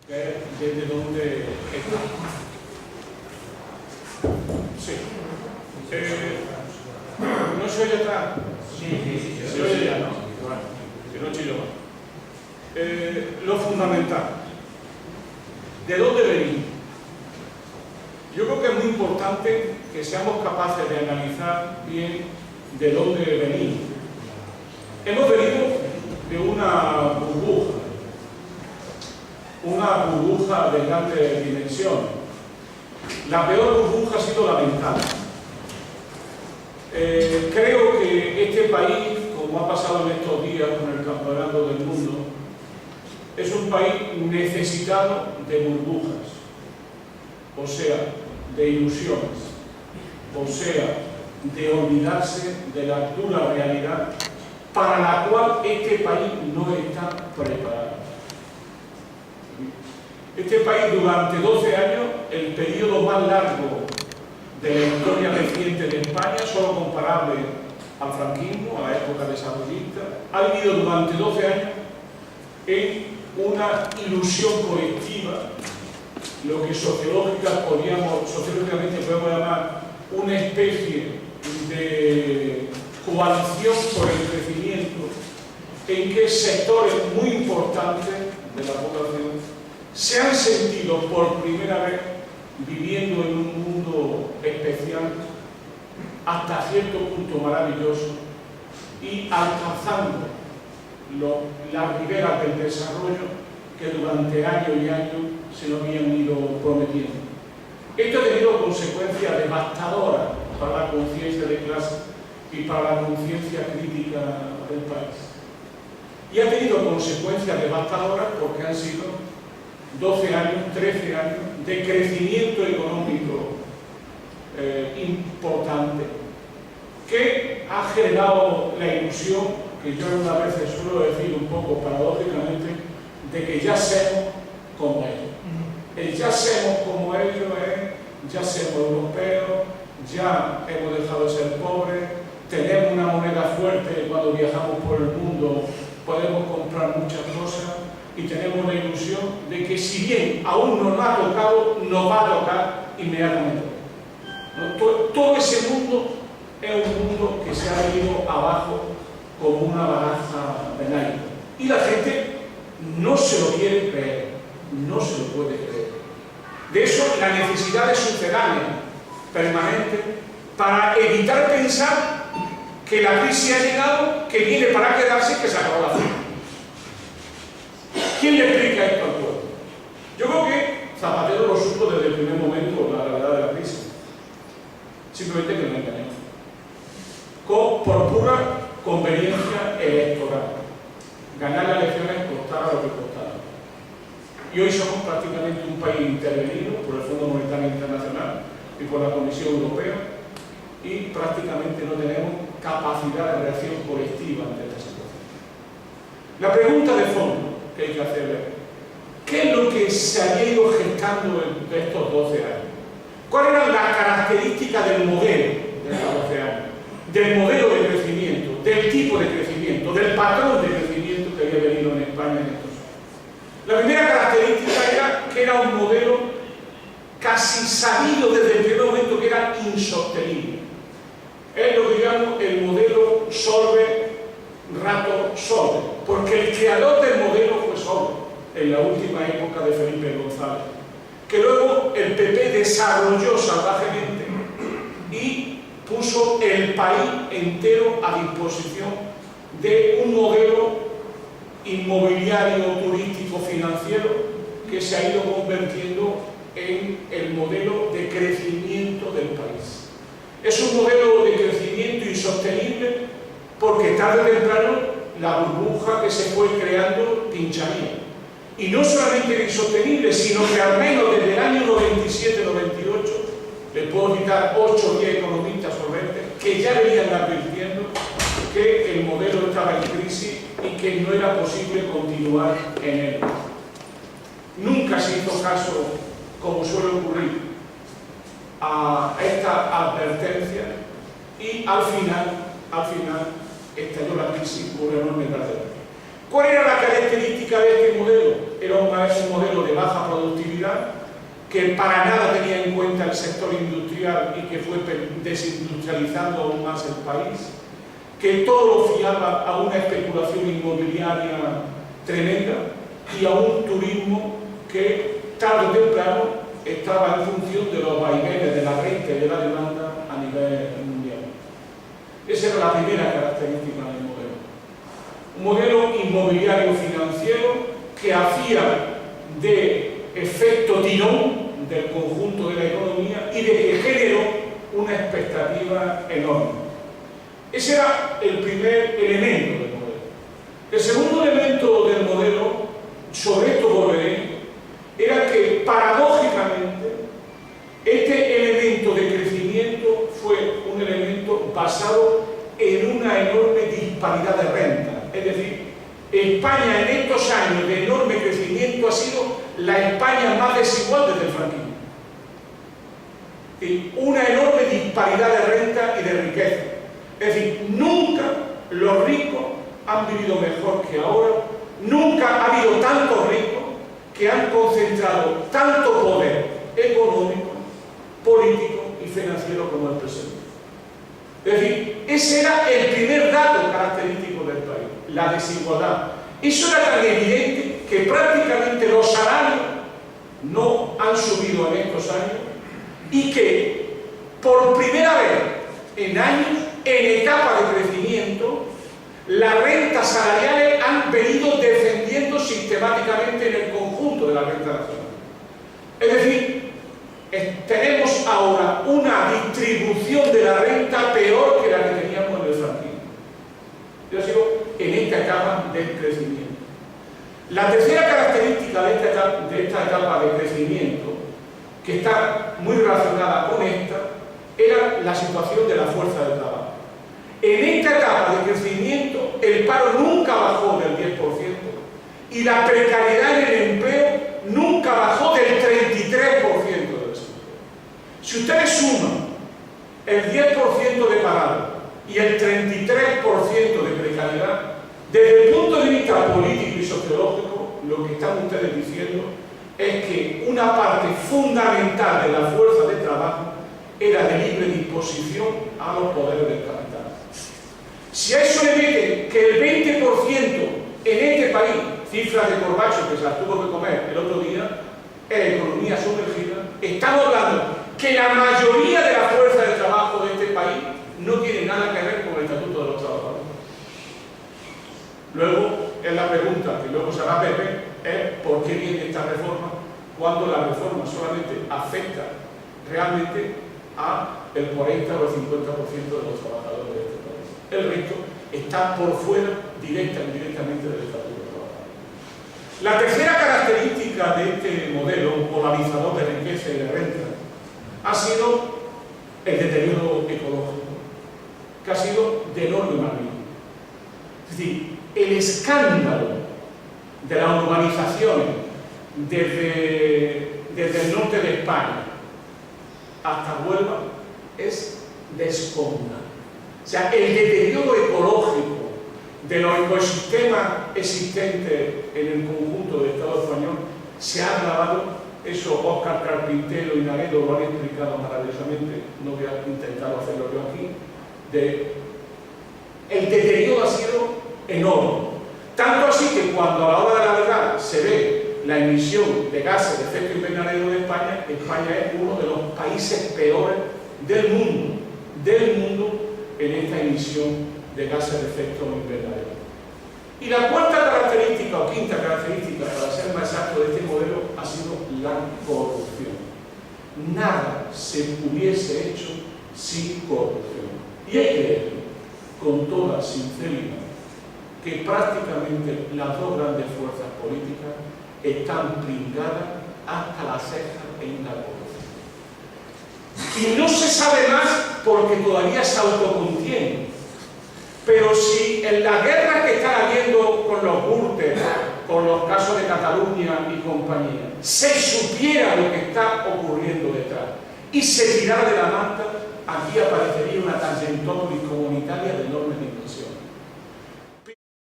¿Desde dónde está? Sí. ¿No se oye atrás? Sí. Se oye ya, ¿no? Bueno, si no chillo más. Lo fundamental. ¿De dónde venimos? Yo creo que es muy importante que seamos capaces de analizar bien de dónde venimos. Hemos venido de una burbuja de grandes dimensiones. La peor burbuja ha sido la mental. Creo que este país, como ha pasado en estos días con el Campeonato del Mundo, es un país necesitado de burbujas, o sea, de ilusiones, o sea, de olvidarse de la dura realidad para la cual este país no está preparado. Este país durante 12 años, el periodo más largo de la historia reciente de España, solo comparable al franquismo, a la época desarrollista, ha vivido durante 12 años en una ilusión colectiva, lo que sociológicamente podemos llamar una especie de coalición por el crecimiento, en que sectores muy importantes de la población se han sentido por primera vez viviendo en un mundo especial, hasta cierto punto maravilloso, y alcanzando las riberas del desarrollo que durante años y años se nos habían ido prometiendo. Esto ha tenido consecuencias devastadoras para la conciencia de clase y para la conciencia crítica del país. Y ha tenido consecuencias devastadoras porque han sido 12 años, 13 años de crecimiento económico importante, que ha generado la ilusión, que yo algunas veces suelo decir un poco paradójicamente, de que ya somos como ellos. El ya somos como ellos es, ya somos europeos, ya hemos dejado de ser pobres, tenemos una moneda fuerte cuando viajamos por el mundo, podemos comprar muchas cosas y tenemos la ilusión de que si bien aún no nos ha tocado, nos va a tocar inmediatamente. Todo ese mundo es un mundo que se ha ido abajo como una baraja de naipes. Y la gente no se lo quiere creer, no se lo puede creer. De eso la necesidad de sucedánea permanente para evitar pensar que la crisis ha llegado, que viene para quedarse y que se acabó la fiesta. ¿Quién le explica esto al pueblo? Yo creo que Zapatero lo supo desde el primer momento la gravedad de la crisis. Simplemente que no engañó. Por pura conveniencia electoral. Ganar las elecciones costara lo que costara. Y hoy somos prácticamente un país intervenido por el Fondo Monetario Internacional y por la Comisión Europea, y prácticamente no tenemos capacidad de reacción colectiva ante esta situación. La pregunta de fondo que hay que hacer es: ¿qué es lo que se ha ido gestando en estos 12 años? ¿Cuáles eran las características del modelo de estos 12 años? Del modelo de crecimiento, del tipo de crecimiento, del patrón de crecimiento que había venido en España en estos años. La primera característica era que era un modelo casi sabido desde el primer momento que era insostenible. Es lo que llamamos el modelo Solve-Rato-Solve, porque el creador del modelo fue Solve en la última época de Felipe González, que luego el PP desarrolló salvajemente y puso el país entero a disposición de un modelo inmobiliario, turístico, financiero, que se ha ido convirtiendo en el modelo de crecimiento del país. Es un modelo de crecimiento insostenible porque tarde o temprano la burbuja que se fue creando pincharía. Y no solamente era insostenible, sino que al menos desde el año 97-98 le puedo citar 8 o 10 economistas solventes que ya venían advirtiendo que el modelo estaba en crisis y que no era posible continuar en él. Nunca se hizo caso, como suele ocurrir, a esta advertencia, y al final estalló la crisis por enorme gravedad. ¿Cuál era la característica de este modelo? era un modelo de baja productividad, que para nada tenía en cuenta el sector industrial y que fue desindustrializando aún más el país, que todo lo fiaba a una especulación inmobiliaria tremenda y a un turismo que tarde o temprano estaba en función de los vaivenes de la renta y de la demanda a nivel mundial. Esa era la primera característica del modelo. Un modelo inmobiliario financiero que hacía de efecto tirón del conjunto de la economía y de que generó una expectativa enorme. Ese era el primer elemento del modelo. El segundo elemento del modelo, sobre esto volveré, era que paradójicamente este elemento de crecimiento fue un elemento basado en una enorme disparidad de renta. Es decir, España en estos años de enorme crecimiento ha sido la España más desigual desde el franquismo. Y una enorme disparidad de renta y de riqueza. Es decir, nunca los ricos han vivido mejor que ahora, nunca ha habido tantos ricos que han concentrado tanto poder económico, político y financiero como el presente. Es decir, ese era el primer dato característico del país, la desigualdad. Eso era tan evidente que prácticamente los salarios no han subido en estos años y que por primera vez en años, en etapa de crecimiento, las rentas salariales han venido descendiendo sistemáticamente en el conjunto de la renta nacional. Es decir, tenemos ahora una distribución de la renta peor que la que teníamos en el franquismo. Yo sigo en esta etapa del crecimiento. La tercera característica de esta etapa de crecimiento, que está muy relacionada con esta, era la situación de la fuerza de trabajo. En esta etapa de crecimiento, el paro nunca bajó del 10% y la precariedad en el empleo nunca bajó del 33% del desempleo. Si ustedes suman el 10% de paro y el 33% de precariedad, desde el punto de vista político y sociológico, lo que están ustedes diciendo es que una parte fundamental de la fuerza de trabajo era de libre disposición a los poderes del capital. Si a eso le meten que el 20% en este país, cifras de Corbacho que se las tuvo que comer el otro día, es economía sumergida, estamos hablando que la mayoría de la fuerza de trabajo de este país no tiene nada que ver con el Estatuto de los Trabajadores. Luego, es la pregunta que luego se hará Pepe, es ¿por qué viene esta reforma cuando la reforma solamente afecta realmente a el 40 o el 50% de los trabajadores de este país? El resto está por fuera directa o indirectamente del Estatuto de los Trabajadores. La tercera característica de este modelo polarizador de riqueza y de renta ha sido el deterioro ecológico, que ha sido de enorme magnitud. Es decir, el escándalo de las urbanizaciones desde el norte de España hasta Huelva es descomunal. O sea, el deterioro ecológico de los ecosistemas existentes en el conjunto del Estado español se ha agravado. Eso Óscar Carpintero y Naredo lo han explicado maravillosamente, no voy a intentar hacerlo yo aquí. El deterioro ha sido enorme. Tanto así que cuando a la hora de la verdad se ve la emisión de gases de efecto invernadero de España, España es uno de los países peores del mundo en esta emisión de gases de efecto invernadero. Y la cuarta característica o quinta característica, para ser más exacto, de este modelo ha sido la corrupción. Nada se hubiese hecho sin corrupción. Y hay que decir, con toda sinceridad, que prácticamente las dos grandes fuerzas políticas están pringadas hasta la ceja en la corrupción. Y no se sabe más porque todavía se autocontiene. Pero si en la guerra que están habiendo con los Gürtel, con los casos de Cataluña y compañía, se supiera lo que está ocurriendo detrás y se tirara de la manta, aquí aparecería una Tangentópolis comunitaria de enormes dimensiones.